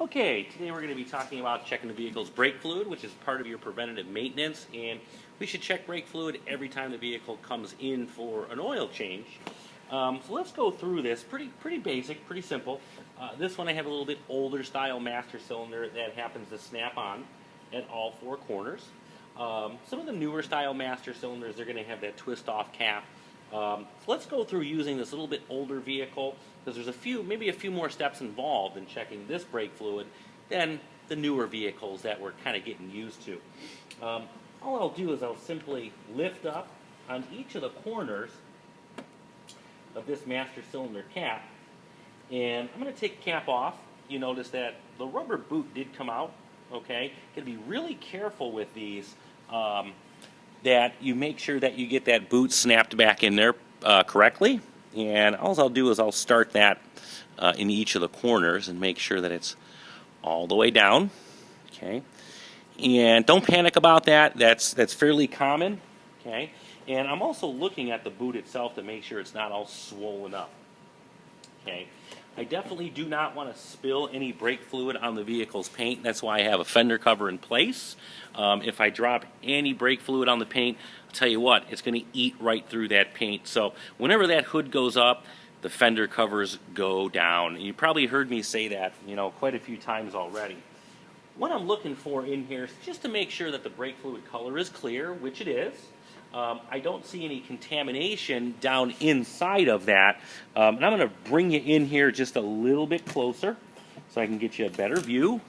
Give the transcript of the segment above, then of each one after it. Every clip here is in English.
Okay, today we're going to be talking about checking the vehicle's brake fluid, which is part of your preventative maintenance, and we should check brake fluid every time the vehicle comes in for an oil change. So let's go through this. Pretty basic, pretty simple. This one I have a little bit older style master cylinder that happens to snap on at all four corners. Some of the newer style master cylinders, they're going to have that twist off cap. So let's go through using this little bit older vehicle, because there's maybe a few more steps involved in checking this brake fluid than the newer vehicles that we're kind of getting used to. All I'll do is I'll simply lift up on each of the corners of this master cylinder cap, and I'm going to take the cap off. You notice that the rubber boot did come out. Okay, got to be really careful with these. That you make sure that you get that boot snapped back in there correctly. And all I'll do is I'll start that in each of the corners and make sure that it's all the way down. Okay, and don't panic about that. That's fairly common. Okay, and I'm also looking at the boot itself to make sure it's not all swollen up. Okay, I definitely do not want to spill any brake fluid on the vehicle's paint. That's why I have a fender cover in place. If I drop any brake fluid on the paint, I'll tell you what, it's going to eat right through that paint. So whenever that hood goes up, the fender covers go down. And you probably heard me say that, quite a few times already. What I'm looking for in here is just to make sure that the brake fluid color is clear, which it is. I don't see any contamination down inside of that. And I'm going to bring you in here just a little bit closer so I can get you a better view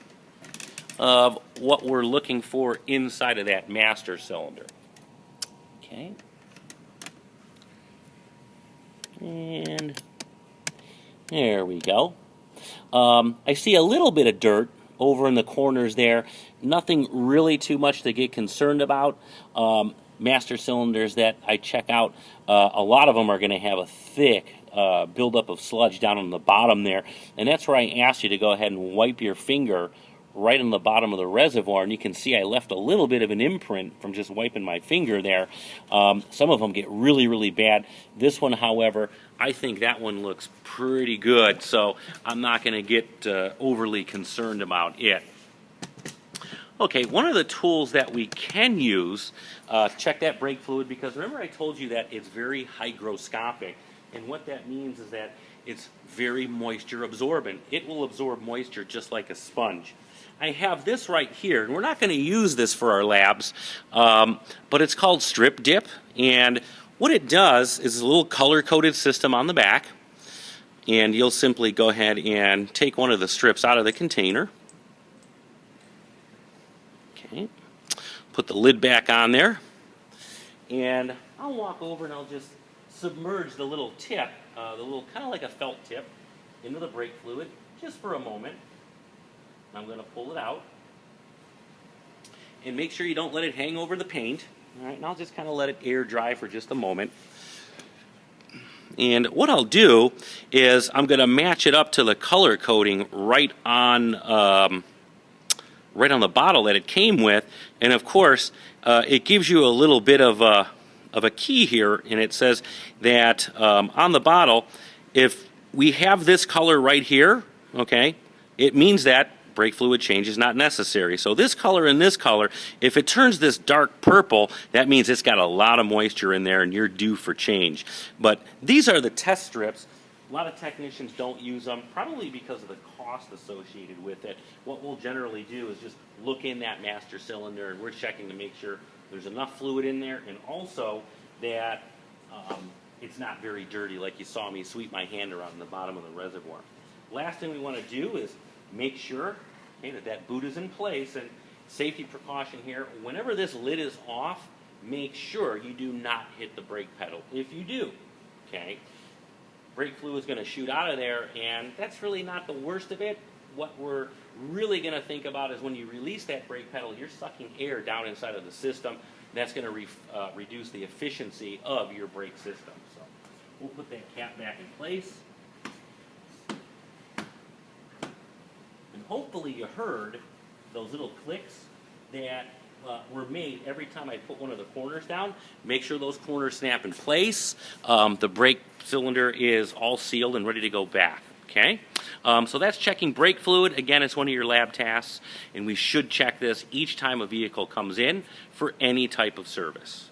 of what we're looking for inside of that master cylinder. Okay. And there we go. I see a little bit of dirt over in the corners there. Nothing really too much to get concerned about. Master cylinders that I check out, a lot of them are going to have a thick buildup of sludge down on the bottom there, and that's where I asked you to go ahead and wipe your finger right on the bottom of the reservoir, and you can see I left a little bit of an imprint from just wiping my finger there. Some of them get really bad. This one, however, I think that one looks pretty good, so I'm not going to get overly concerned about it. Okay, one of the tools that we can use to check that brake fluid, because remember I told you that it's very hygroscopic, and what that means is that it's very moisture absorbent. It will absorb moisture just like a sponge. I have this right here, and we're not going to use this for our labs, but it's called Strip Dip, and what it does is a little color-coded system on the back, and you'll simply go ahead and take one of the strips out of the container. Okay, put the lid back on there, and I'll walk over and I'll just submerge the little tip, the little kind of like a felt tip, into the brake fluid just for a moment. I'm going to pull it out, and make sure you don't let it hang over the paint. All right, and I'll just kind of let it air dry for just a moment. And what I'll do is I'm going to match it up to the color coding right on the bottle that it came with, and of course it gives you a little bit of a key here, and it says that on the bottle, if we have this color right here, okay, it means that brake fluid change is not necessary. So this color and this color, if it turns this dark purple, that means it's got a lot of moisture in there and you're due for change. But these are the test strips. A lot of technicians don't use them, probably because of the cost associated with it. What we'll generally do is just look in that master cylinder, and we're checking to make sure there's enough fluid in there, and also that it's not very dirty, like you saw me sweep my hand around the bottom of the reservoir. Last thing we want to do is make sure that boot is in place, and safety precaution here, whenever this lid is off, make sure you do not hit the brake pedal. If you do, okay, brake fluid is going to shoot out of there, and that's really not the worst of it. What we're really going to think about is when you release that brake pedal, you're sucking air down inside of the system. That's going to reduce the efficiency of your brake system. So we'll put that cap back in place. And hopefully you heard those little clicks that were made every time I put one of the corners down. Make sure those corners snap in place. The brake cylinder is all sealed and ready to go back. Okay? So that's checking brake fluid. Again, it's one of your lab tasks, and we should check this each time a vehicle comes in for any type of service.